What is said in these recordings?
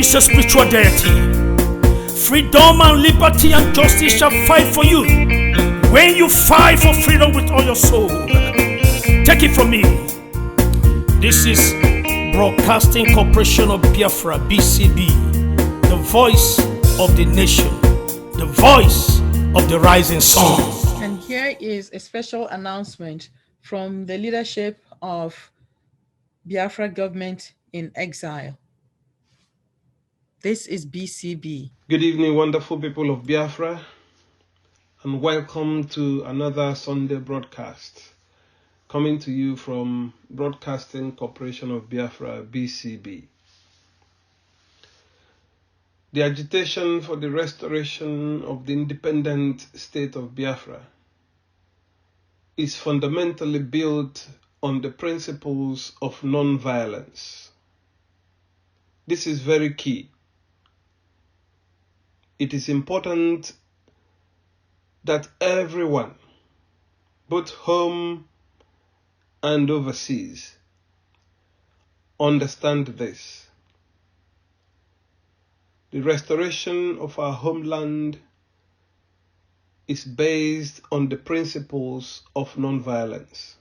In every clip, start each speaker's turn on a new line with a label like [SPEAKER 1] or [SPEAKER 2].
[SPEAKER 1] is a spiritual deity. Freedom and liberty and justice shall fight for you. When you fight for freedom with all your soul, take it from me. This is Broadcasting Corporation of Biafra, BCB, the voice of the nation, the voice of the rising sun.
[SPEAKER 2] And here is a special announcement from the leadership of Biafra government in exile. This is BCB.
[SPEAKER 3] Good evening, wonderful people of Biafra, and welcome to another Sunday broadcast coming to you from Broadcasting Corporation of Biafra, BCB. The agitation for the restoration of the independent state of Biafra is fundamentally built on the principles of non-violence. This is very key. It is important that everyone, both home and overseas, understand this. The restoration of our homeland is based on the principles of non-violence.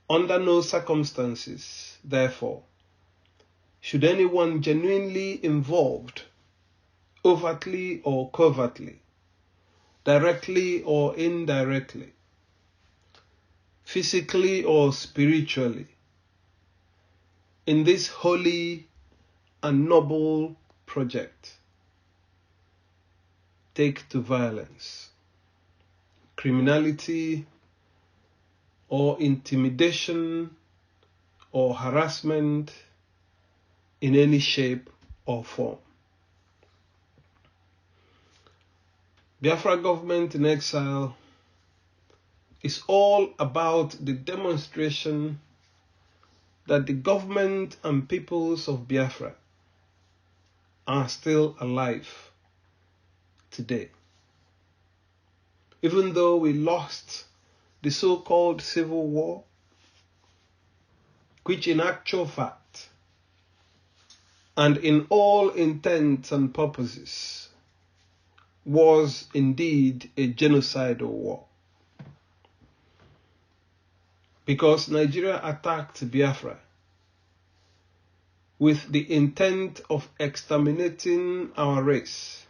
[SPEAKER 3] Under no circumstances, therefore, should anyone genuinely involved, overtly or covertly, directly or indirectly, physically or spiritually, in this holy and noble project, take to violence, criminality, or intimidation or harassment in any shape or form. Biafra government in exile is all about the demonstration that the government and peoples of Biafra are still alive today. Even though we lost the so-called civil war, which in actual fact and in all intents and purposes was indeed a genocidal war. Because Nigeria attacked Biafra with the intent of exterminating our race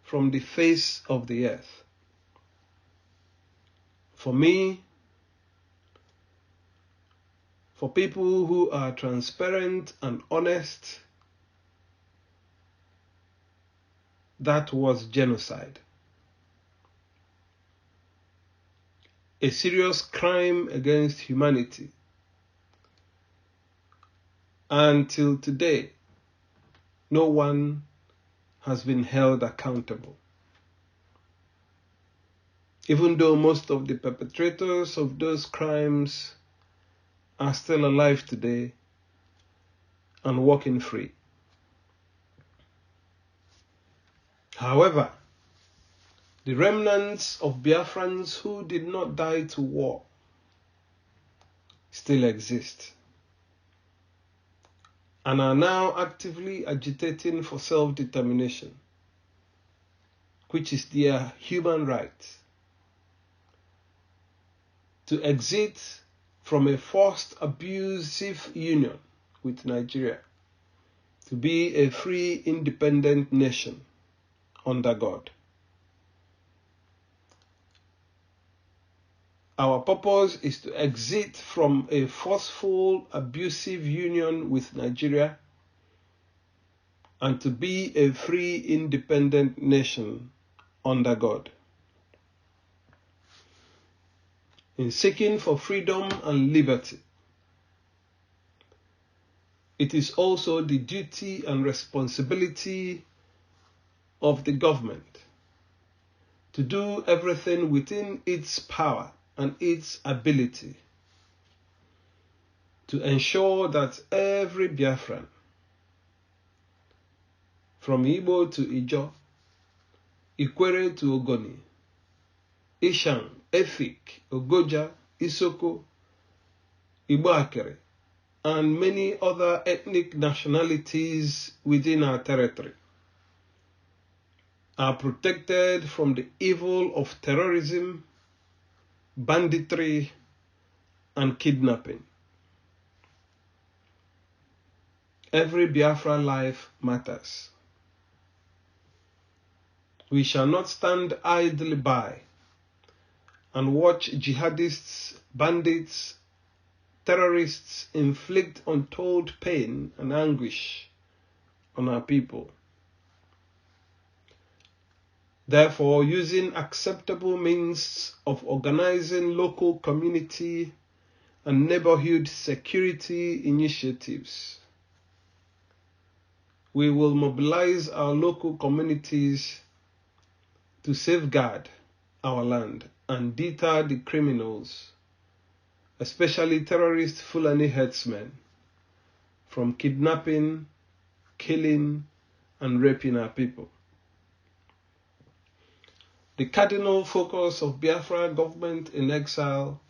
[SPEAKER 3] from the face of the earth. For me, for people who are transparent and honest, that was genocide. A serious crime against humanity. Until today, no one has been held accountable. Even though most of the perpetrators of those crimes are still alive today and walking free. However, the remnants of Biafrans who did not die to war still exist and are now actively agitating for self-determination, which is their human right, to exit from a forced abusive union with Nigeria to be a free independent nation under God. Our purpose is to exit from a forceful, abusive union with Nigeria and to be a free, independent nation under God. In seeking for freedom and liberty, it is also the duty and responsibility of the government to do everything within its power and its ability to ensure that every Biafran, from Igbo to Ijaw, Ikwere to Ogoni, Ishan, Efik, Ogoja, Isoko, Igbo Akere, and many other ethnic nationalities within our territory are protected from the evil of terrorism, banditry, and kidnapping. Every Biafra life matters. We shall not stand idly by and watch jihadists, bandits, terrorists inflict untold pain and anguish on our people. Therefore, using acceptable means of organizing local community and neighborhood security initiatives, we will mobilize our local communities to safeguard our land and deter the criminals, especially terrorist Fulani herdsmen, from kidnapping, killing, and raping our people. The cardinal focus of Biafra government in exile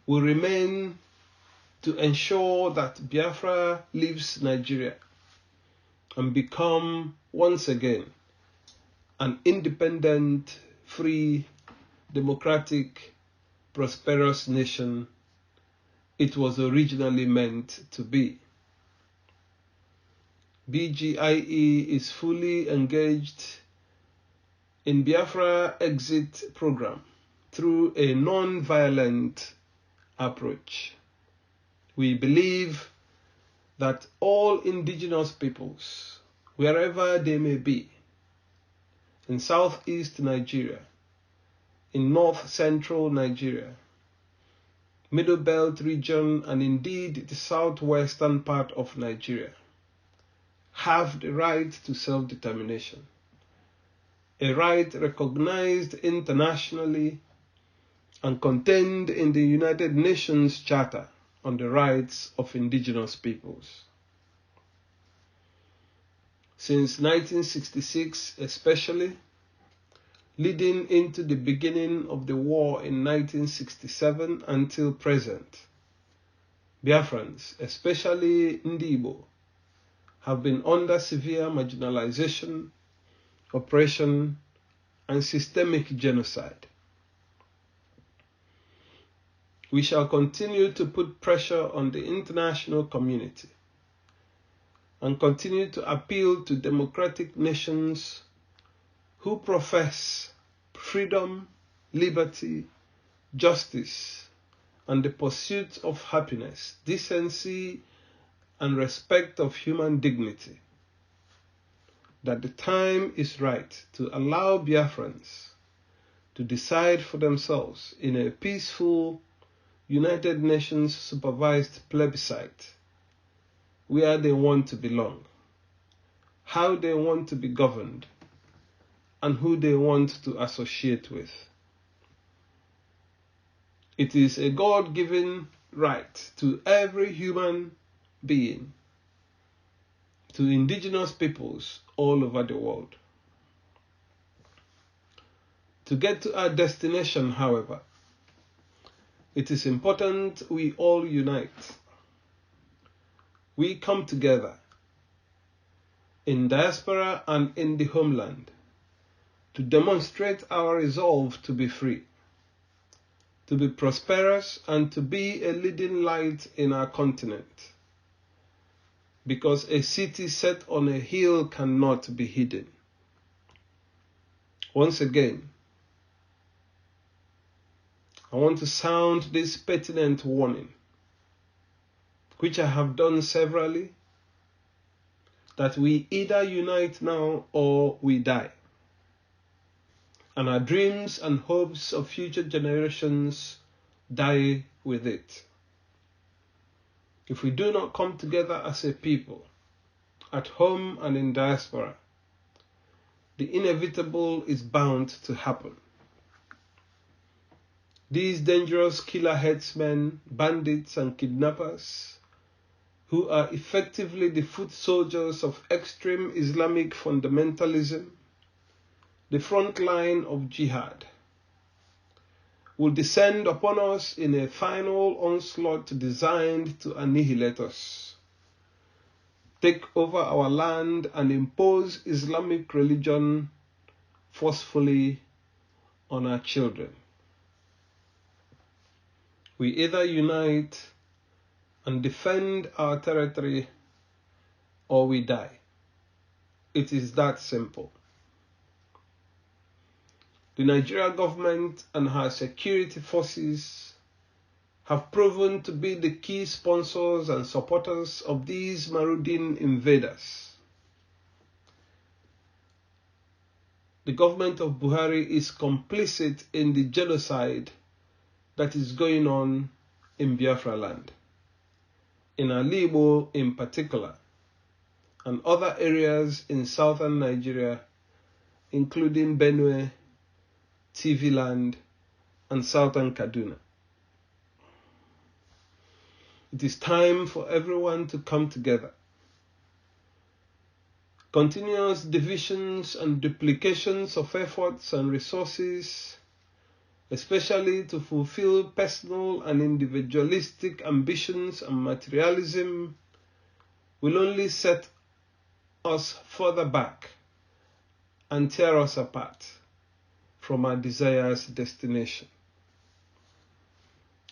[SPEAKER 3] will remain to ensure that Biafra leaves Nigeria and become once again an independent, free, democratic, prosperous nation it was originally meant to be. BGIE is fully engaged in Biafra exit program through a non-violent approach. We believe that all indigenous peoples, wherever they may be, in southeast Nigeria, in north-central Nigeria, Middle Belt region, and indeed the southwestern part of Nigeria, have the right to self-determination, a right recognized internationally and contained in the United Nations Charter on the Rights of Indigenous Peoples. Since 1966 especially, leading into the beginning of the war in 1967 until present, Biafrans, especially Ndibo, have been under severe marginalization, oppression, and systemic genocide. We shall continue to put pressure on the international community and continue to appeal to democratic nations who profess freedom, liberty, justice, and the pursuit of happiness, decency, and respect of human dignity, that the time is right to allow Biafrans to decide for themselves in a peaceful, United Nations supervised plebiscite where they want to belong, how they want to be governed, and who they want to associate with. It is a God-given right to every human being, to indigenous peoples all over the world. To get to our destination, however, it is important we all unite. We come together in diaspora and in the homeland to demonstrate our resolve to be free, to be prosperous, and to be a leading light in our continent. Because a city set on a hill cannot be hidden. Once again, I want to sound this pertinent warning, which I have done severally, that we either unite now or we die, and our dreams and hopes of future generations die with it. If we do not come together as a people, at home and in diaspora, the inevitable is bound to happen. These dangerous killer headsmen, bandits, and kidnappers, who are effectively the foot soldiers of extreme Islamic fundamentalism, the front line of jihad, will descend upon us in a final onslaught designed to annihilate us, take over our land, and impose Islamic religion forcefully on our children. We either unite and defend our territory, or we die. It is that simple. The Nigerian government and her security forces have proven to be the key sponsors and supporters of these marauding invaders. The government of Buhari is complicit in the genocide that is going on in Biafra land, in Alibo in particular, and other areas in southern Nigeria, including Benue, TV land, and southern Kaduna. It is time for everyone to come together. Continuous divisions and duplications of efforts and resources, especially to fulfill personal and individualistic ambitions and materialism, will only set us further back and tear us apart from our desired destination.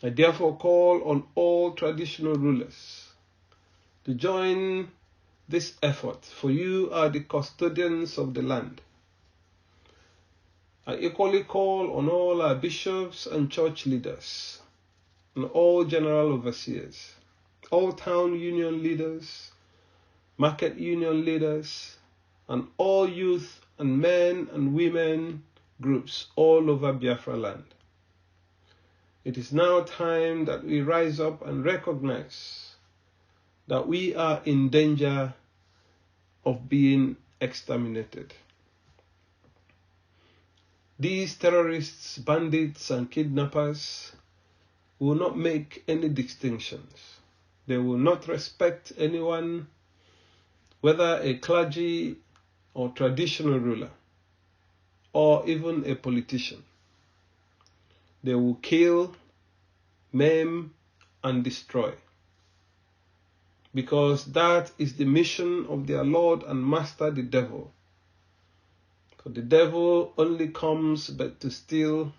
[SPEAKER 3] I therefore call on all traditional rulers to join this effort, for you are the custodians of the land. I equally call on all our bishops and church leaders, and all general overseers, all town union leaders, market union leaders, and all youth and men and women groups all over Biafra land. It is now time that we rise up and recognize that we are in danger of being exterminated. These terrorists, bandits, and kidnappers will not make any distinctions. They will not respect anyone, whether a clergy or traditional ruler, or even a politician. They will kill, maim, and destroy, because that is the mission of their Lord and Master, the devil. For the devil only comes but to steal,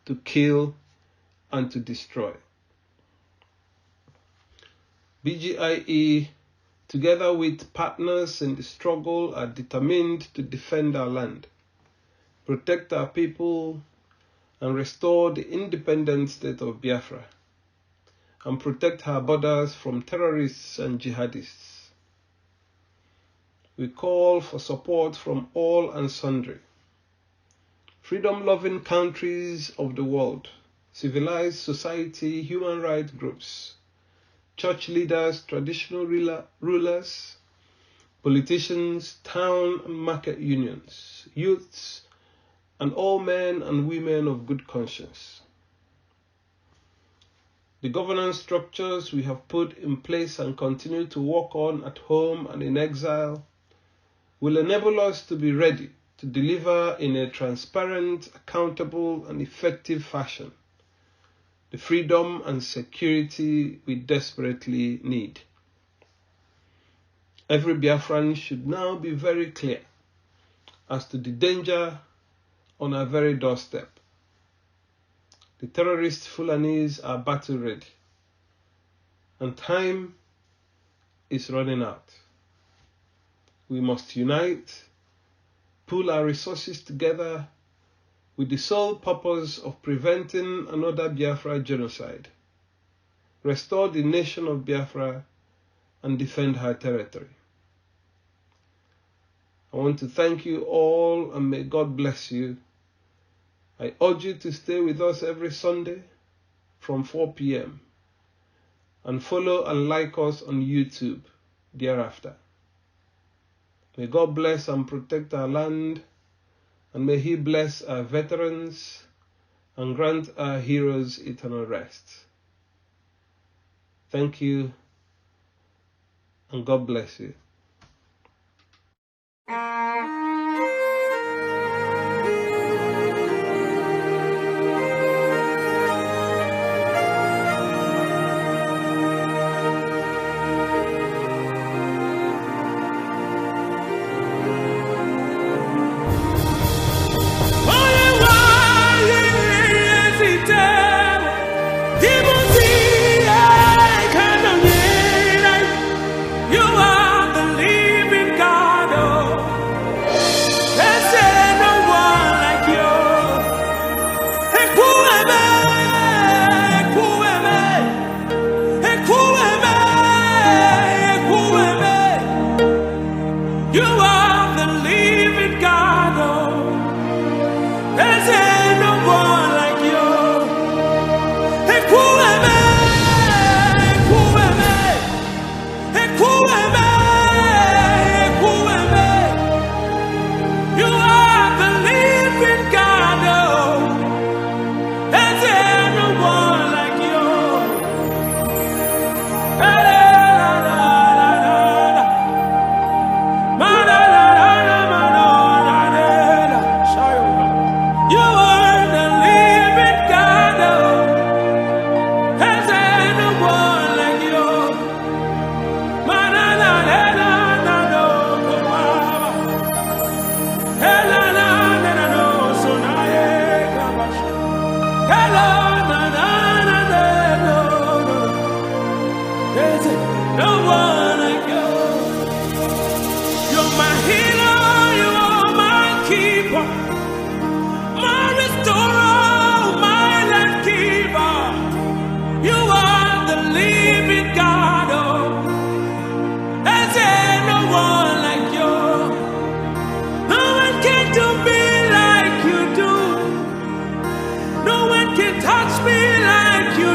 [SPEAKER 3] to kill, and to destroy. BGIE, together with partners in the struggle, are determined to defend our land, protect our people, and restore the independent state of Biafra, and protect her borders from terrorists and jihadists. We call for support from all and sundry, freedom-loving countries of the world, civilized society, human rights groups, church leaders, traditional rulers, politicians, town and market unions, youths, and all men and women of good conscience. The governance structures we have put in place and continue to work on at home and in exile will enable us to be ready to deliver in a transparent, accountable, and effective fashion the freedom and security we desperately need. Every Biafran should now be very clear as to the danger on our very doorstep. The terrorist Fulanis are battle ready, and time is running out. We must unite, pool our resources together with the sole purpose of preventing another Biafra genocide, restore the nation of Biafra, and defend her territory. I want to thank you all, and may God bless you. I urge you to stay with us every Sunday from 4 p.m. and follow and like us on YouTube thereafter. May God bless and protect our land, and may He bless our veterans and grant our heroes eternal rest. Thank you, and God bless you.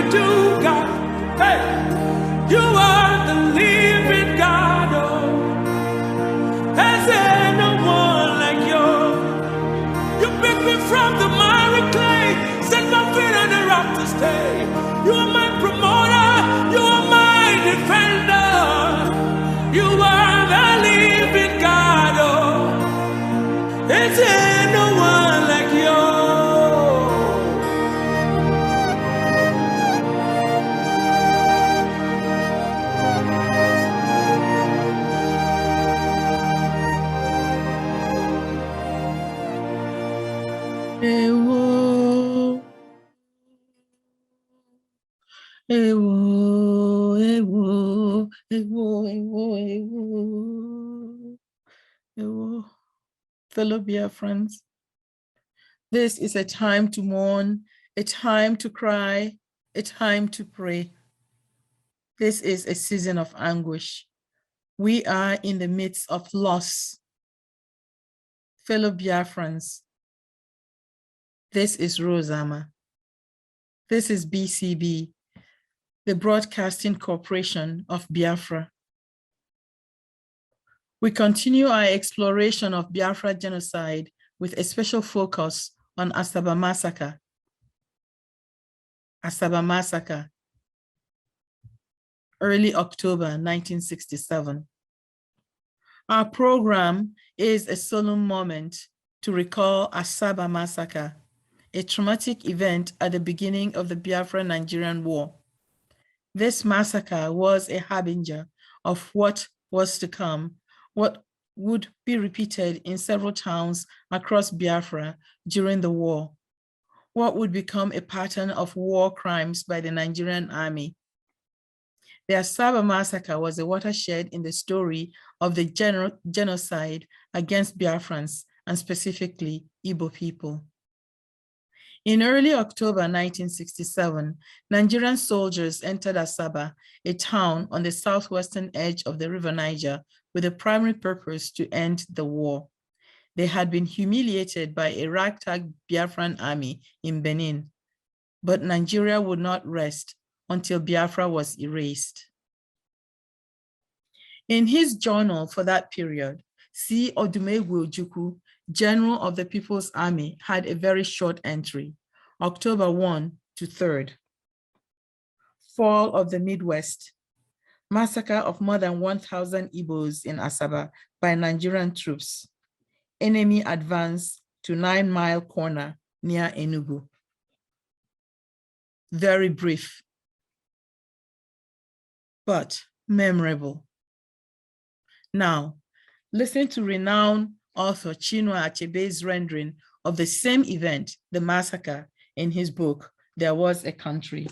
[SPEAKER 1] do, God. Hey, you are the living God. Oh, has there no one like you? You pick me from the miry clay, set my feet on the rock to stay. You are my promoter, you are my defender. You are the living God. Oh, is there no one like you?
[SPEAKER 2] Ewo, ewo, ewo, ewo, ewo, ewo, ewo. Fellow Biafrans, this is a time to mourn, a time to cry, a time to pray. This is a season of anguish. We are in the midst of loss. Fellow Biafrans, this is Rosama. This is BCB, the Broadcasting Corporation of Biafra. We continue our exploration of Biafra genocide with a special focus on Asaba Massacre. Asaba Massacre, early October 1967. Our program is a solemn moment to recall Asaba Massacre, a traumatic event at the beginning of the Biafra-Nigerian War. This massacre was a harbinger of what was to come, what would be repeated in several towns across Biafra during the war, what would become a pattern of war crimes by the Nigerian army. The Asaba Massacre was a watershed in the story of the genocide against Biafrans, and specifically Igbo people. In early October 1967, Nigerian soldiers entered Asaba, a town on the southwestern edge of the River Niger, with a primary purpose to end the war. They had been humiliated by a ragtag Biafran army in Benin, but Nigeria would not rest until Biafra was erased. In his journal for that period, C. Odumegwu Ojukwu, General of the People's Army, had a very short entry, October 1 to 3rd. Fall of the Midwest, massacre of more than 1,000 Igbos in Asaba by Nigerian troops. Enemy advance to 9 Mile Corner near Enugu. Very brief, but memorable. Now, listen to renowned author Chinua Achebe's rendering of the same event, the massacre, in his book, There Was a Country.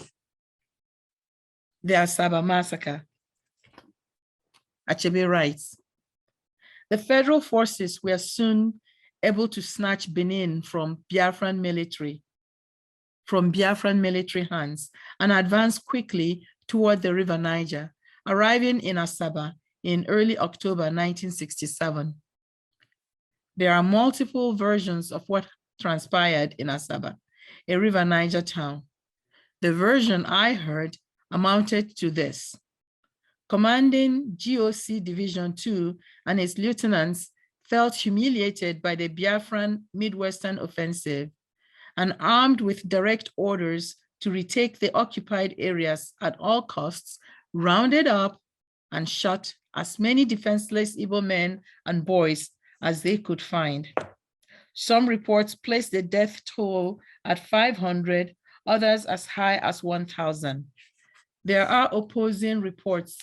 [SPEAKER 2] The Asaba Massacre. Achebe writes, the federal forces were soon able to snatch Benin from Biafran military hands and advance quickly toward the River Niger, arriving in Asaba in early October 1967. There are multiple versions of what transpired in Asaba, a River Niger town. The version I heard amounted to this. Commanding GOC Division 2 and its lieutenants felt humiliated by the Biafran Midwestern offensive and, armed with direct orders to retake the occupied areas at all costs, rounded up and shot as many defenseless Igbo men and boys as they could find. Some reports place the death toll at 500, others as high as 1,000. There are opposing reports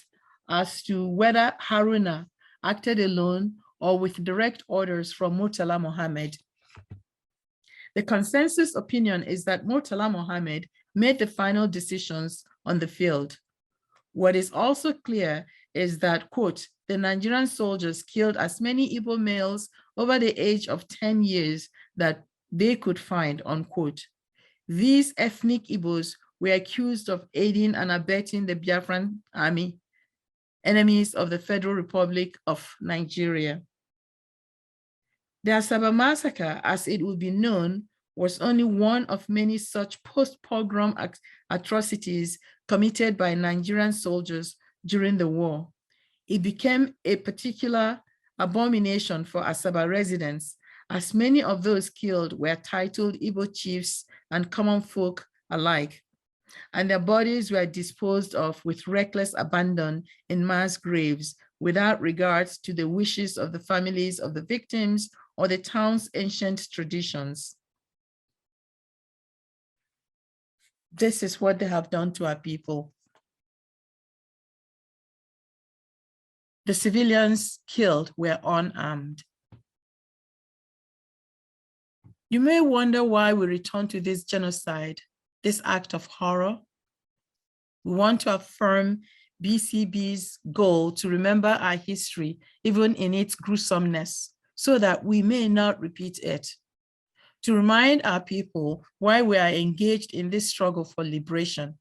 [SPEAKER 2] as to whether Haruna acted alone or with direct orders from Murtala Mohammed. The consensus opinion is that Murtala Mohammed made the final decisions on the field. What is also clear is that, quote, the Nigerian soldiers killed as many Igbo males over the age of 10 years that they could find, unquote. These ethnic Igbos were accused of aiding and abetting the Biafran army, enemies of the Federal Republic of Nigeria. The Asaba Massacre, as it would be known, was only one of many such post-pogrom atrocities committed by Nigerian soldiers during the war. It became a particular abomination for Asaba residents, as many of those killed were titled Igbo chiefs and common folk alike, and their bodies were disposed of with reckless abandon in mass graves without regard to the wishes of the families of the victims or the town's ancient traditions. This is what they have done to our people. The civilians killed were unarmed. You may wonder why we return to this genocide, this act of horror. We want to affirm BCB's goal to remember our history, even in its gruesomeness, so that we may not repeat it. To remind our people why we are engaged in this struggle for liberation.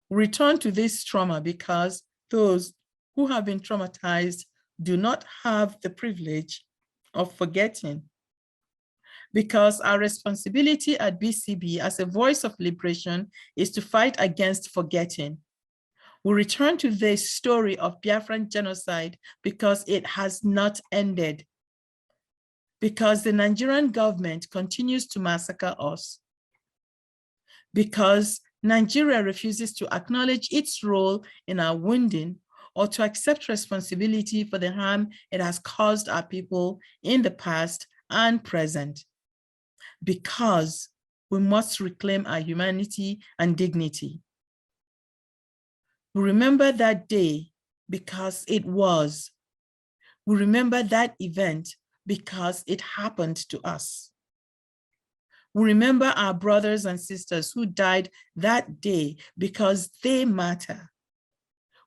[SPEAKER 2] We return to this trauma because those who have been traumatized do not have the privilege of forgetting. Because our responsibility at BCB as a voice of liberation is to fight against forgetting. We return to this story of Biafran genocide because it has not ended. Because the Nigerian government continues to massacre us. Because Nigeria refuses to acknowledge its role in our wounding or to accept responsibility for the harm it has caused our people in the past and present. Because we must reclaim our humanity and dignity. We remember that day because it was. We remember that event because it happened to us. We remember our brothers and sisters who died that day because they matter.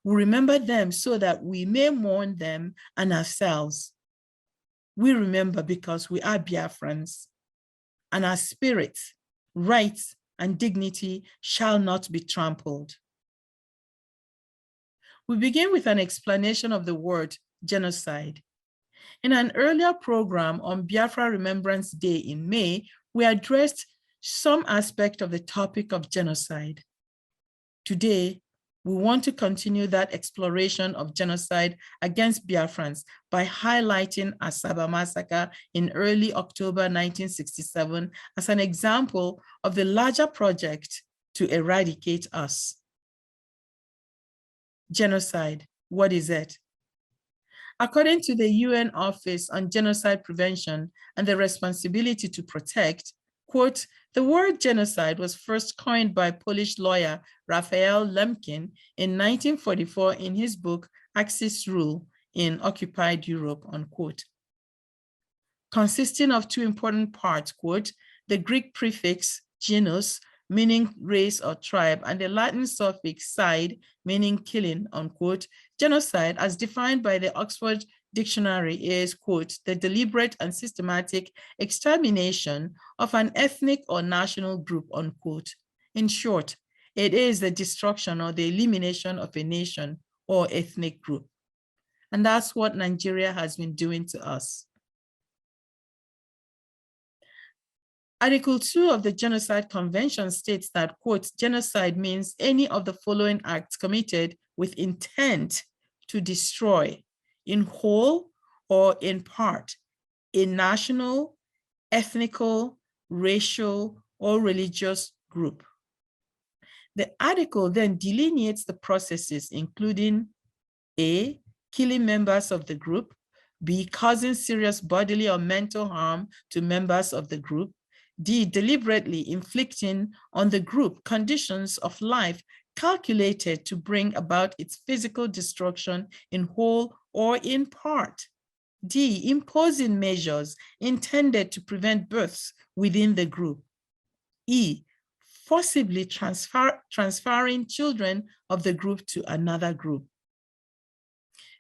[SPEAKER 2] We remember them so that we may mourn them and ourselves. We remember because we are Biafrans, and our spirit, rights, and dignity shall not be trampled. We begin with an explanation of the word genocide. In an earlier program on Biafra Remembrance Day in May, we addressed some aspect of the topic of genocide. Today, we want to continue that exploration of genocide against Biafrans by highlighting Asaba massacre in early October 1967 as an example of the larger project to eradicate us. Genocide, what is it? According to the UN Office on Genocide Prevention and the Responsibility to Protect, quote, the word genocide was first coined by Polish lawyer Raphael Lemkin in 1944 in his book, Axis Rule in Occupied Europe, unquote. Consisting of two important parts, quote, the Greek prefix genus, meaning race or tribe, and the Latin suffix side, meaning killing, unquote. Genocide, as defined by the Oxford Dictionary, is, quote, the deliberate and systematic extermination of an ethnic or national group, unquote. In short, it is the destruction or the elimination of a nation or ethnic group. And that's what Nigeria has been doing to us. Article 2 of the Genocide Convention states that, quote, genocide means any of the following acts committed with intent to destroy in whole or in part a national, ethnical, racial, or religious group. The article then delineates the processes, including A, killing members of the group, B, causing serious bodily or mental harm to members of the group, D, deliberately inflicting on the group conditions of life calculated to bring about its physical destruction in whole or in part. D, imposing measures intended to prevent births within the group. E, forcibly transferring children of the group to another group.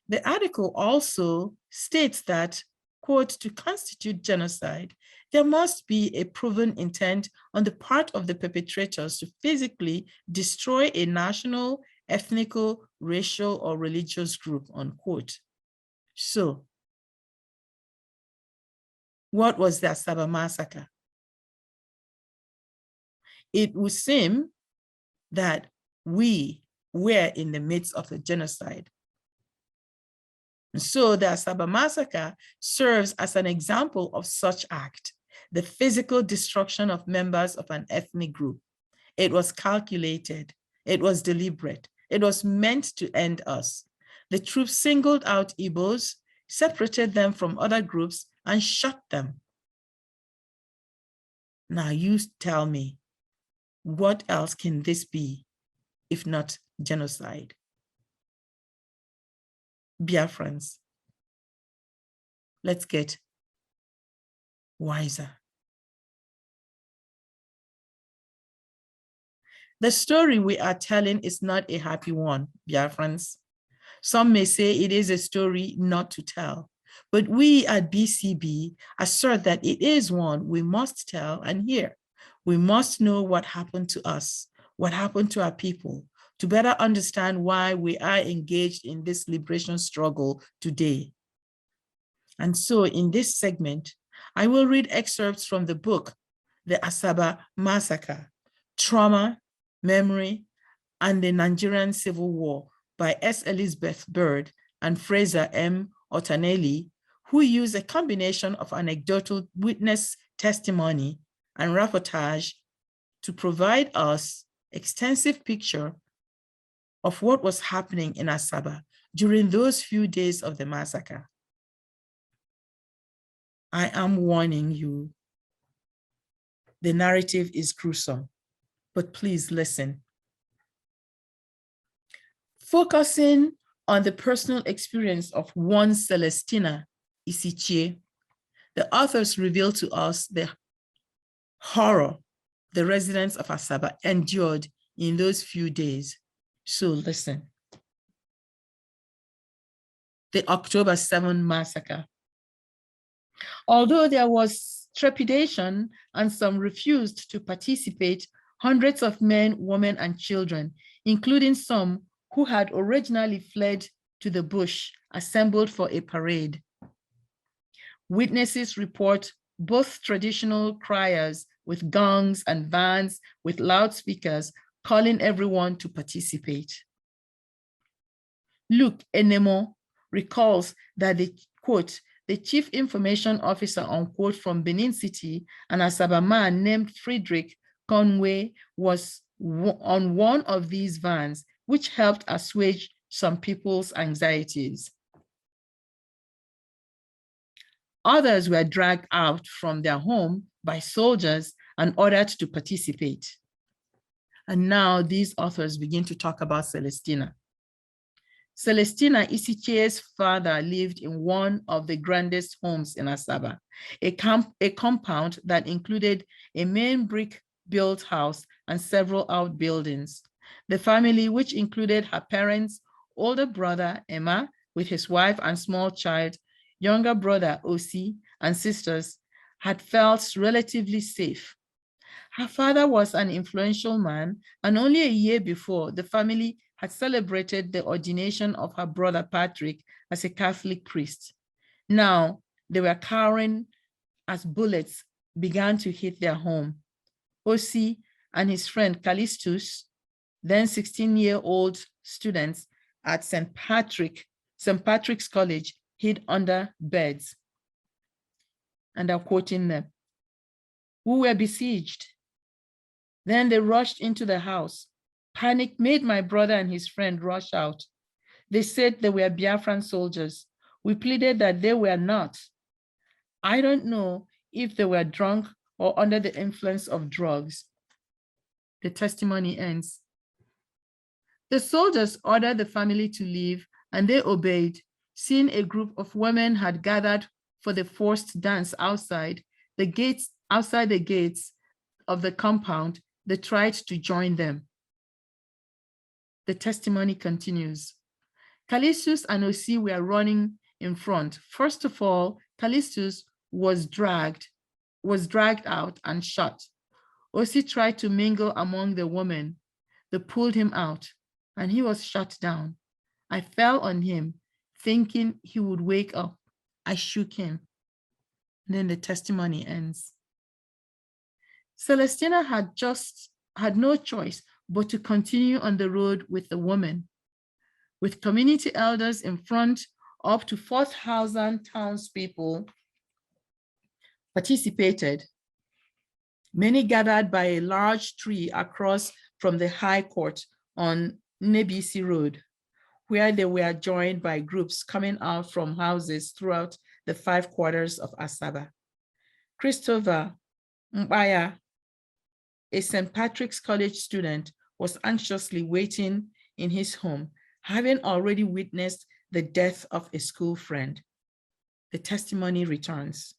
[SPEAKER 2] The article also states that, quote, to constitute genocide, there must be a proven intent on the part of the perpetrators to physically destroy a national, ethnical, racial, or religious group, unquote. So, What was the Asaba massacre? It would seem that we were in the midst of a genocide. So the Asaba massacre serves as an example of such act, the physical destruction of members of an ethnic group. It was calculated, it was deliberate, it was meant to end us. The troops singled out Igbos, separated them from other groups, and shot them. Now you tell me, what else can this be if not genocide? Biafrans, let's get wiser. The story we are telling is not a happy one, Biafrans. Some may say it is a story not to tell, but we at BCB assert that it is one we must tell and hear. We must know what happened to us, what happened to our people, to better understand why we are engaged in this liberation struggle today. And so in this segment, I will read excerpts from the book, The Asaba Massacre, Trauma, Memory, and the Nigerian Civil War by S. Elizabeth Bird and Fraser M. Otanelli, who use a combination of anecdotal witness testimony and reportage to provide us extensive picture of what was happening in Asaba during those few days of the massacre. I am warning you, the narrative is gruesome, but please listen. Focusing on the personal experience of one Celestina Isichie, the authors reveal to us the horror the residents of Asaba endured in those few days. So listen. The October 7 massacre. Although there was trepidation and some refused to participate, hundreds of men, women, and children, including some who had originally fled to the bush, assembled for a parade. Witnesses report both traditional criers with gongs and bands with loudspeakers calling everyone to participate. Luke Enemo recalls that the quote, the chief information officer, unquote, from Benin City, an Asaba man named Frederick Conway, was on one of these vans, which helped assuage some people's anxieties. Others were dragged out from their home by soldiers and ordered to participate. And now these authors begin to talk about Celestina. Celestina Isichie's father lived in one of the grandest homes in Asaba, a compound that included a main brick-built house and several outbuildings. The family, which included her parents, older brother Emma with his wife and small child, younger brother Osi, and sisters, had felt relatively safe. Her father was an influential man, and only a year before, the family had celebrated the ordination of her brother Patrick as a Catholic priest. Now, they were cowering as bullets began to hit their home. Osi and his friend Callistus, then 16-year-old students at St. Patrick's College, hid under beds. And I'm quoting them. We were besieged. Then they rushed into the house. Panic made my brother and his friend rush out. They said they were Biafran soldiers. We pleaded that they were not. I don't know if they were drunk or under the influence of drugs. The testimony ends. The soldiers ordered the family to leave, and they obeyed. Seeing a group of women had gathered for the forced dance outside the gates of the compound, they tried to join them. The testimony continues. Callistus and Osi were running in front. First of all, Callistus was dragged out and shot. Osi tried to mingle among the women. They pulled him out, and he was shot down. I fell on him, thinking he would wake up. I shook him. Then the testimony ends. Celestina had no choice but to continue on the road with the woman. With community elders in front, up to 4,000 townspeople participated. Many gathered by a large tree across from the High Court on Nebisi Road, where they were joined by groups coming out from houses throughout the 5 quarters of Asaba. Christopher Mbaya, a St. Patrick's College student, was anxiously waiting in his home, having already witnessed the death of a school friend. The testimony returns.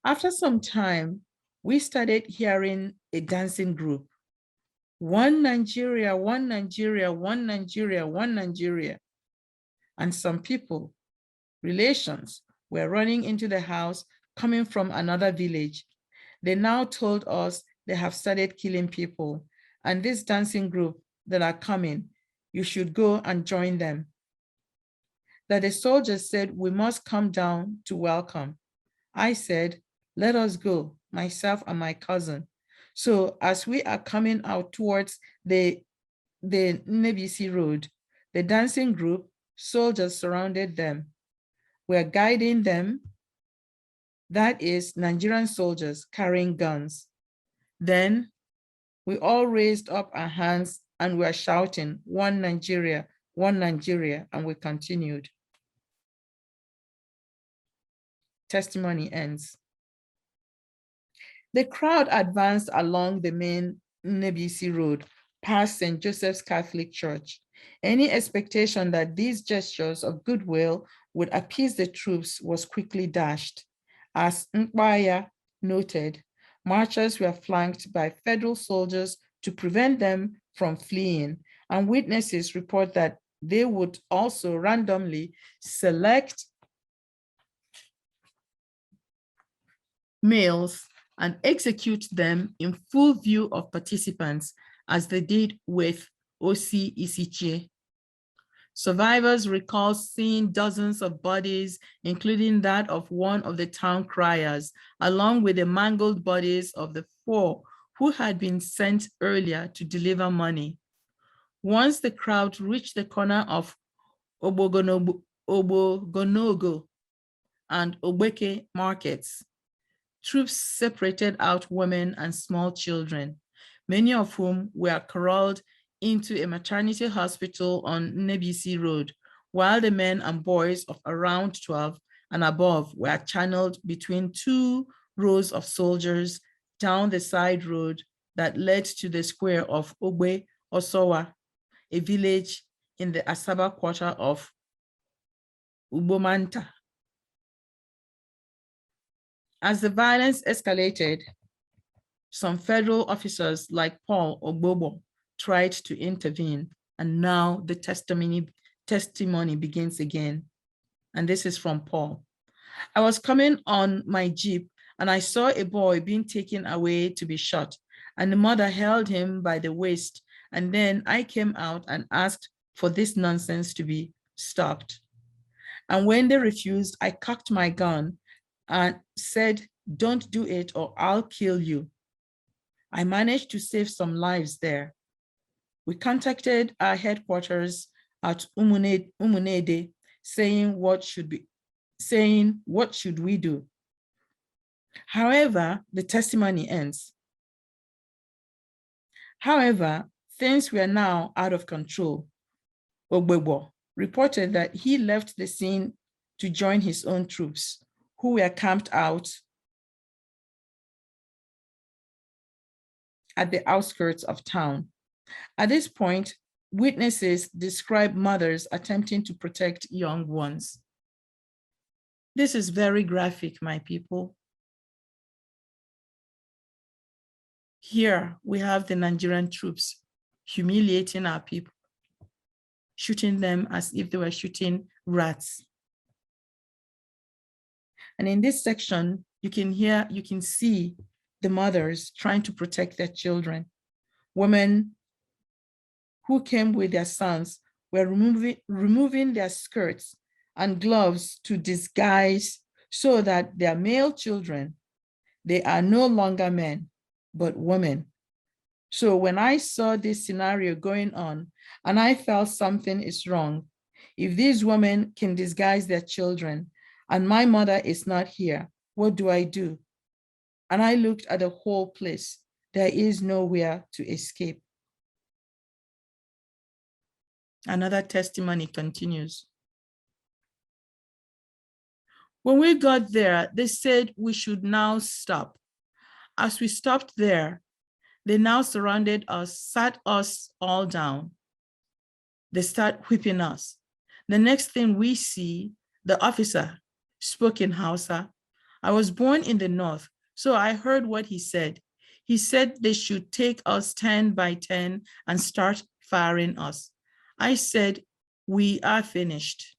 [SPEAKER 2] After some time, we started hearing a dancing group. One Nigeria, one Nigeria, one Nigeria, one Nigeria. And some people, relations, were running into the house coming from another village. They now told us they have started killing people, and this dancing group that are coming, you should go and join them. That the soldiers said we must come down to welcome. I said, let us go, myself and my cousin. So as we are coming out towards the Nebisi Road, the dancing group, soldiers surrounded them. We're guiding them, that is Nigerian soldiers carrying guns. Then we all raised up our hands and were shouting, one Nigeria, and we continued. Testimony ends. The crowd advanced along the main Nebisi Road, past St. Joseph's Catholic Church. Any expectation that these gestures of goodwill would appease the troops was quickly dashed. As Nkbaya noted, marchers were flanked by federal soldiers to prevent them from fleeing, and witnesses report that they would also randomly select males and execute them in full view of participants, as they did with Osi Isichie. Survivors recall seeing dozens of bodies, including that of one of the town criers, along with the mangled bodies of the 4 who had been sent earlier to deliver money. Once the crowd reached the corner of Obogonogo and Ogbeke markets, troops separated out women and small children, many of whom were corralled into a maternity hospital on Nebisi Road, while the men and boys of around 12 and above were channeled between 2 rows of soldiers down the side road that led to the square of Ogbe Osowa, a village in the Asaba quarter of Ubomanta. As the violence escalated, some federal officers like Paul Ogbobo tried to intervene, and now the testimony begins again. And this is from Paul. I was coming on my Jeep and I saw a boy being taken away to be shot, and the mother held him by the waist. And then I came out and asked for this nonsense to be stopped. And when they refused, I cocked my gun and said, don't do it or I'll kill you. I managed to save some lives there. We contacted our headquarters at Umunede, saying what should we do? However, the testimony ends. However, things were now out of control. Ogbegbo reported that he left the scene to join his own troops, who were camped out at the outskirts of town. At this point, witnesses describe mothers attempting to protect young ones. This is very graphic, my people. Here we have the Nigerian troops humiliating our people, shooting them as if they were shooting rats. And in this section, you can see the mothers trying to protect their children. Women who came with their sons were removing their skirts and gloves to disguise so that their male children, they are no longer men, but women. So when I saw this scenario going on and I felt something is wrong, if these women can disguise their children and my mother is not here, what do I do? And I looked at the whole place. There is nowhere to escape. Another testimony continues. When we got there, they said we should now stop. As we stopped there, they now surrounded us, sat us all down. They start whipping us. The next thing we see, the officer spoke in Hausa. I was born in the north, so I heard what he said. He said they should take us 10 by 10 and start firing us. I said, we are finished.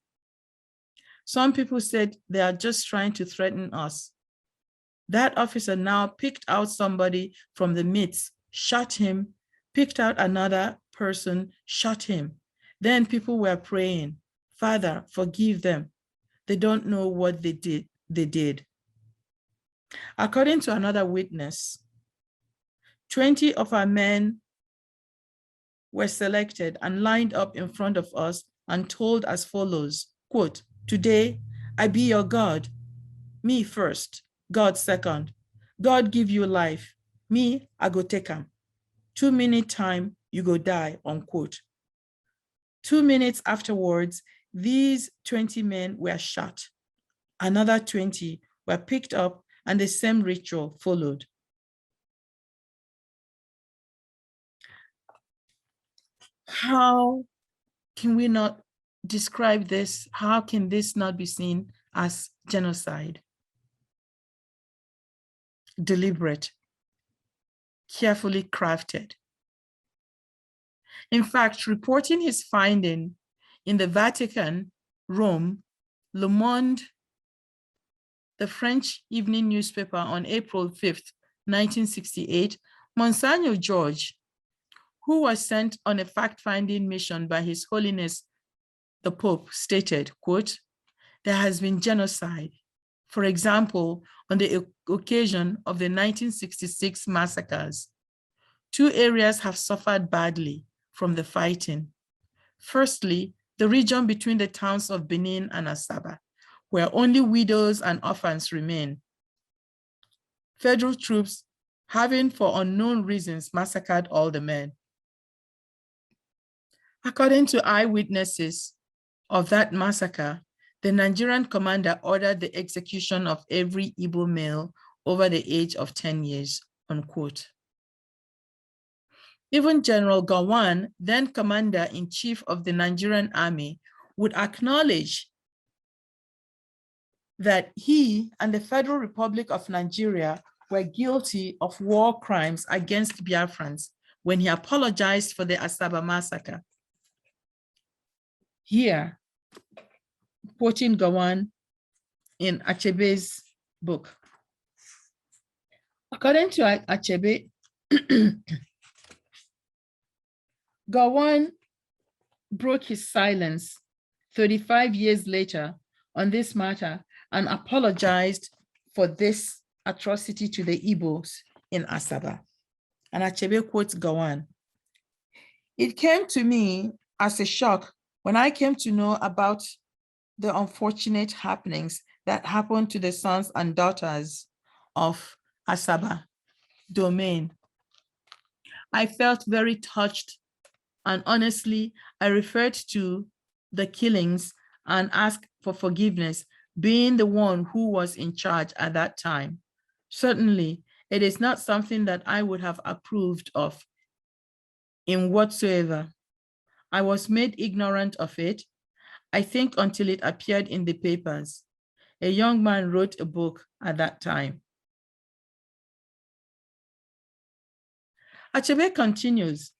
[SPEAKER 2] Some people said they are just trying to threaten us. That officer now picked out somebody from the midst, shot him, picked out another person, shot him. Then people were praying, Father, forgive them. They don't know what they did. According to another witness, 20 of our men were selected and lined up in front of us and told as follows, quote, today, I be your God. Me first, God second. God give you life. Me, I go take him. 2 minute time, you go die, unquote. 2 minutes afterwards, these 20 men were shot. Another 20 were picked up and the same ritual followed. How can we not describe this? How can this not be seen as genocide? Deliberate, carefully crafted. In fact, reporting his finding in the Vatican, Rome, Le Monde, the French evening newspaper on April 5th, 1968, Monsignor George, who was sent on a fact-finding mission by His Holiness the Pope, stated, quote, there has been genocide. For example, on the occasion of the 1966 massacres, 2 areas have suffered badly from the fighting. Firstly, the region between the towns of Benin and Asaba, where only widows and orphans remain. Federal troops, having for unknown reasons massacred all the men. According to eyewitnesses of that massacre, the Nigerian commander ordered the execution of every Igbo male over the age of 10 years, unquote. Even General Gowon, then commander-in-chief of the Nigerian army, would acknowledge that he and the Federal Republic of Nigeria were guilty of war crimes against Biafrans when he apologized for the Asaba massacre. Here, quoting Gowon in Achebe's book. According to Achebe, Gowon broke his silence 35 years later on this matter and apologized for this atrocity to the Igbos in Asaba. And Achebe quotes Gowon. It came to me as a shock when I came to know about the unfortunate happenings that happened to the sons and daughters of Asaba domain. I felt very touched, and honestly, I referred to the killings and asked for forgiveness, being the one who was in charge at that time. Certainly, it is not something that I would have approved of in whatsoever. I was made ignorant of it, I think, until it appeared in the papers. A young man wrote a book at that time. Achebe continues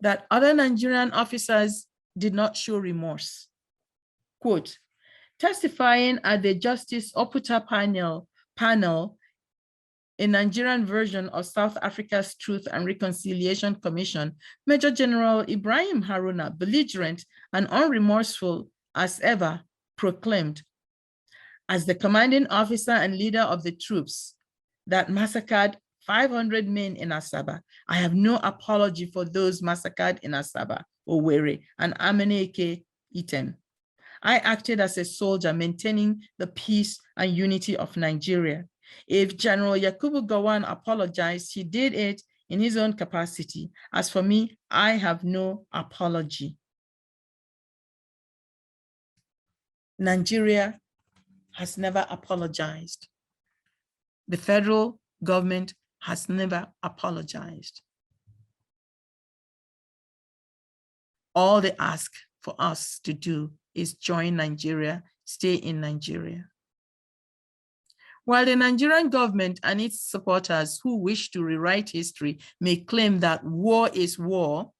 [SPEAKER 2] that other Nigerian officers did not show remorse. Quote, testifying at the Justice Oputa panel, a Nigerian version of South Africa's Truth and Reconciliation Commission, Major General Ibrahim Haruna, belligerent and unremorseful as ever, proclaimed, As the commanding officer and leader of the troops that massacred 500 men in Asaba, I have no apology for those massacred in Asaba, Owerri, and Amaneke Item. I acted as a soldier maintaining the peace and unity of Nigeria. If General Yakubu Gowon apologized, he did it in his own capacity. As for me, I have no apology. Nigeria has never apologized. The federal government has never apologized. All they ask for us to do is join Nigeria, stay in Nigeria. While the Nigerian government and its supporters who wish to rewrite history may claim that war is war,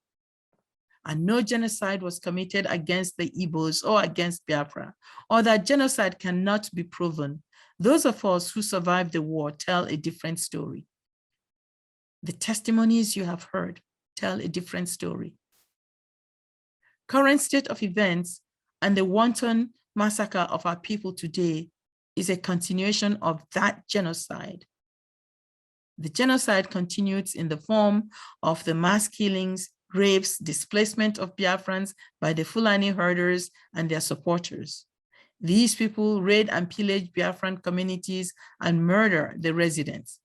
[SPEAKER 2] and no genocide was committed against the Igbos or against Biafra, or that genocide cannot be proven, those of us who survived the war tell a different story. The testimonies you have heard tell a different story. Current state of events and the wanton massacre of our people today is a continuation of that genocide. The genocide continues in the form of the mass killings, rapes, displacement of Biafrans by the Fulani herders and their supporters. These people raid and pillage Biafran communities and murder the residents.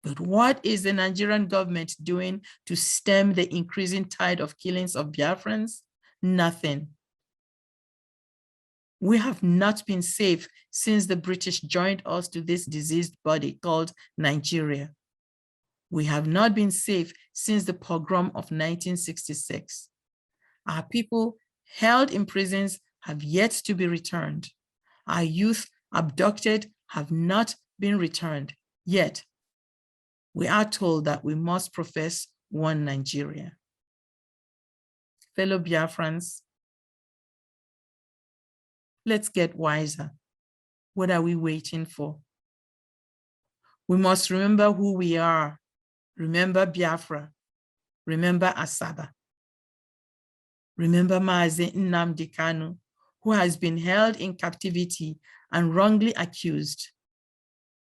[SPEAKER 2] But what is the Nigerian government doing to stem the increasing tide of killings of Biafrans? Nothing. We have not been safe since the British joined us to this diseased body called Nigeria. We have not been safe since the pogrom of 1966. Our people held in prisons have yet to be returned. Our youth abducted have not been returned yet. We are told that we must profess one Nigeria. Fellow Biafrans, let's get wiser. What are we waiting for? We must remember who we are. Remember Biafra. Remember Asaba. Remember Mazi Nnamdi Kanu, who has been held in captivity and wrongly accused.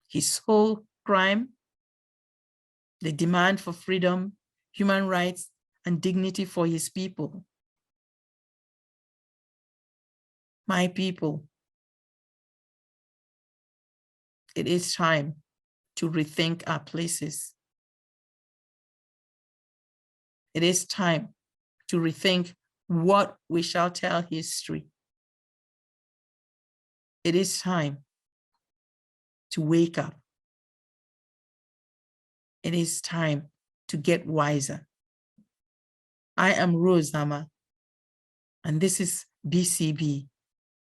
[SPEAKER 2] His whole crime, the demand for freedom, human rights, and dignity for his people. My people, it is time to rethink our places. It is time to rethink what we shall tell history. It is time to wake up. It is time to get wiser. I am Rose Ama, and this is BCB,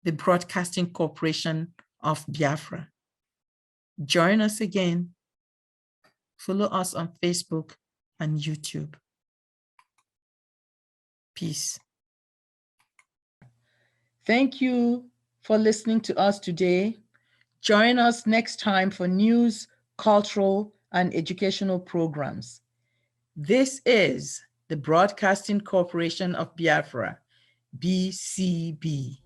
[SPEAKER 2] the Broadcasting Corporation of Biafra. Join us again. Follow us on Facebook and YouTube. Peace. Thank you for listening to us today. Join us next time for news, cultural, and educational programs. This is the Broadcasting Corporation of Biafra, BCB.